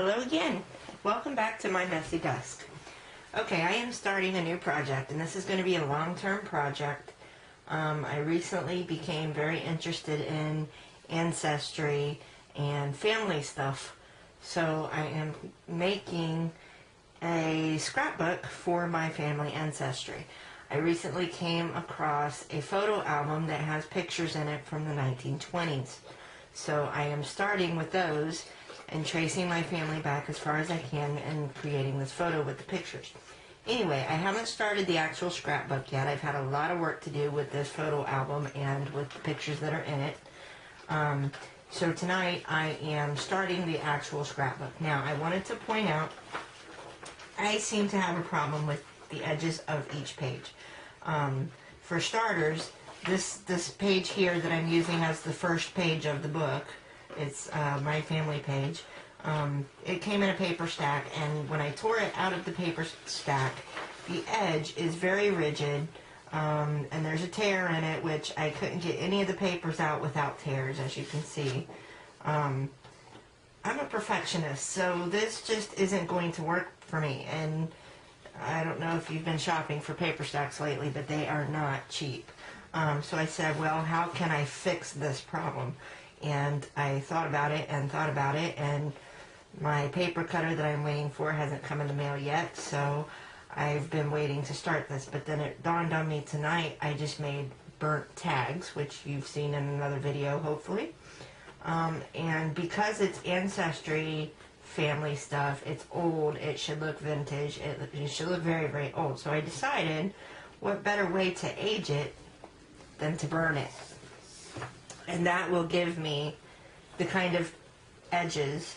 Hello again. Welcome back to my messy desk. Okay, I am starting a new project, and this is going to be a long-term project. I recently became very interested in Ancestry and family stuff, so I am making a scrapbook for my family ancestry. I recently came across a photo album that has pictures in it from the 1920s. So I am starting with those and tracing my family back as far as I can and creating this photo with the pictures. Anyway, I haven't started the actual scrapbook yet. I've had a lot of work to do with this photo album and with the pictures that are in it. So tonight I am starting the actual scrapbook. Now, I wanted to point out, I seem to have a problem with the edges of each page. For starters, this page here that I'm using as the first page of the book, it's my family page. It came in a paper stack, and when I tore it out of the paper stack, the edge is very rigid, and there's a tear in it, which I couldn't get any of the papers out without tears, as you can see. I'm a perfectionist, so this just isn't going to work for me, and I don't know if you've been shopping for paper stacks lately, but they are not cheap. So I said, well, how can I fix this problem? And I thought about it, and my paper cutter that I'm waiting for hasn't come in the mail yet, so I've been waiting to start this. But then it dawned on me tonight, I just made burnt tags, which you've seen in another video, hopefully. And because it's ancestry family stuff, it's old, it should look vintage, it should look very, very old. So I decided, what better way to age it than to burn it? And that will give me the kind of edges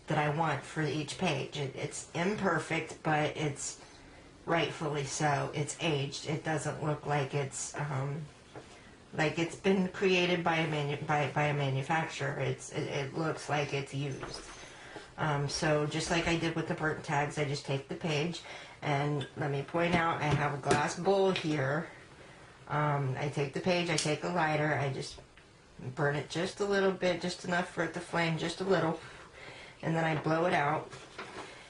that I want for each page. It's imperfect, but it's rightfully so. It's aged. It doesn't look like it's been created by a manufacturer. It looks like it's used. So just like I did with the burnt tags, I just take the page, and let me point out, I have a glass bowl here. I take the page, I take a lighter, I just burn it just a little bit, just enough for it to flame, just a little, and then I blow it out.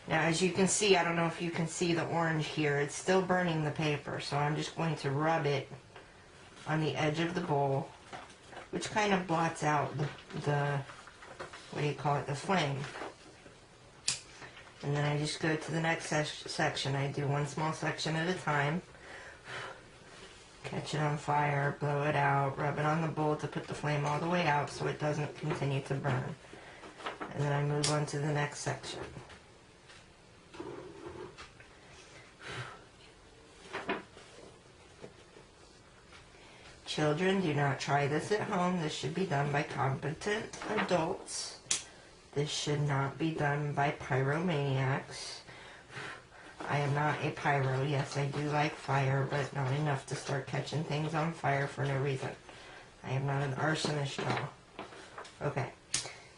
Now, as you can see, I don't know if you can see the orange here, it's still burning the paper, so I'm just going to rub it on the edge of the bowl, which kind of blots out the what do you call it, the flame. And then I just go to the next section. I do one small section at a time. Catch it on fire, blow it out, rub it on the bowl to put the flame all the way out so it doesn't continue to burn. And then I move on to the next section. Children, do not try this at home. This should be done by competent adults. This should not be done by pyromaniacs. I am not a pyro. Yes, I do like fire, but not enough to start catching things on fire for no reason. I am not an arsonist, y'all. Okay.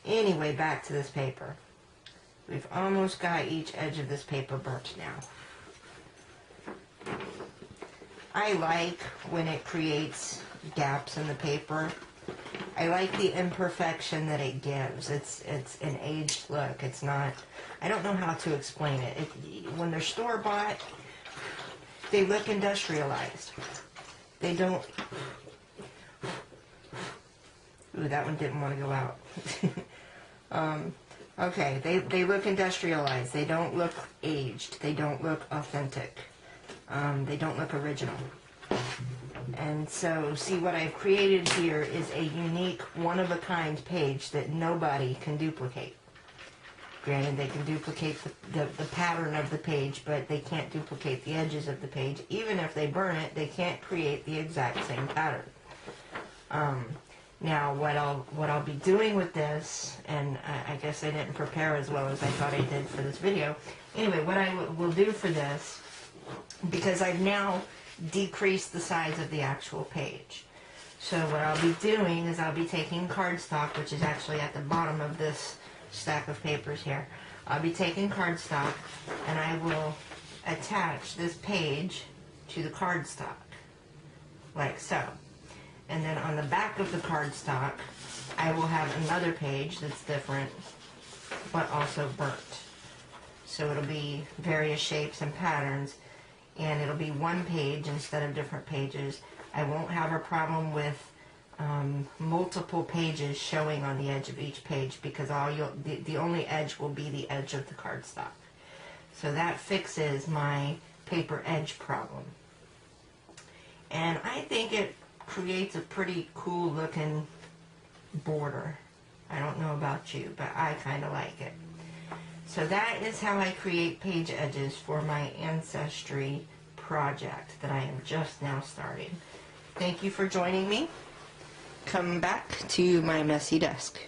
Anyway, back to this paper. We've almost got each edge of this paper burnt now. I like when it creates gaps in the paper. I like the imperfection that it gives. It's an aged look. It's not, I don't know how to explain it. When they're store-bought, they look industrialized. They don't, ooh, that one didn't want to go out. Okay, they look industrialized. They don't look aged. They don't look authentic. They don't look original. And so, see, what I've created here is a unique, one-of-a-kind page that nobody can duplicate. Granted, they can duplicate the pattern of the page, but they can't duplicate the edges of the page. Even if they burn it, they can't create the exact same pattern. Now, what I'll be doing with this, and I guess I didn't prepare as well as I thought I did for this video. Anyway, what I will do for this, because I've now decreased the size of the actual page. So what I'll be doing is I'll be taking cardstock, which is actually at the bottom of this stack of papers here. I'll be taking cardstock, and I will attach this page to the cardstock, like so. And then on the back of the cardstock, I will have another page that's different, but also burnt. So it'll be various shapes and patterns, and it'll be one page instead of different pages. I won't have a problem with multiple pages showing on the edge of each page, because the only edge will be the edge of the cardstock. So that fixes my paper edge problem. And I think it creates a pretty cool looking border. I don't know about you, but I kind of like it. So that is how I create page edges for my Ancestry project that I am just now starting. Thank you for joining me. Come back to my messy desk.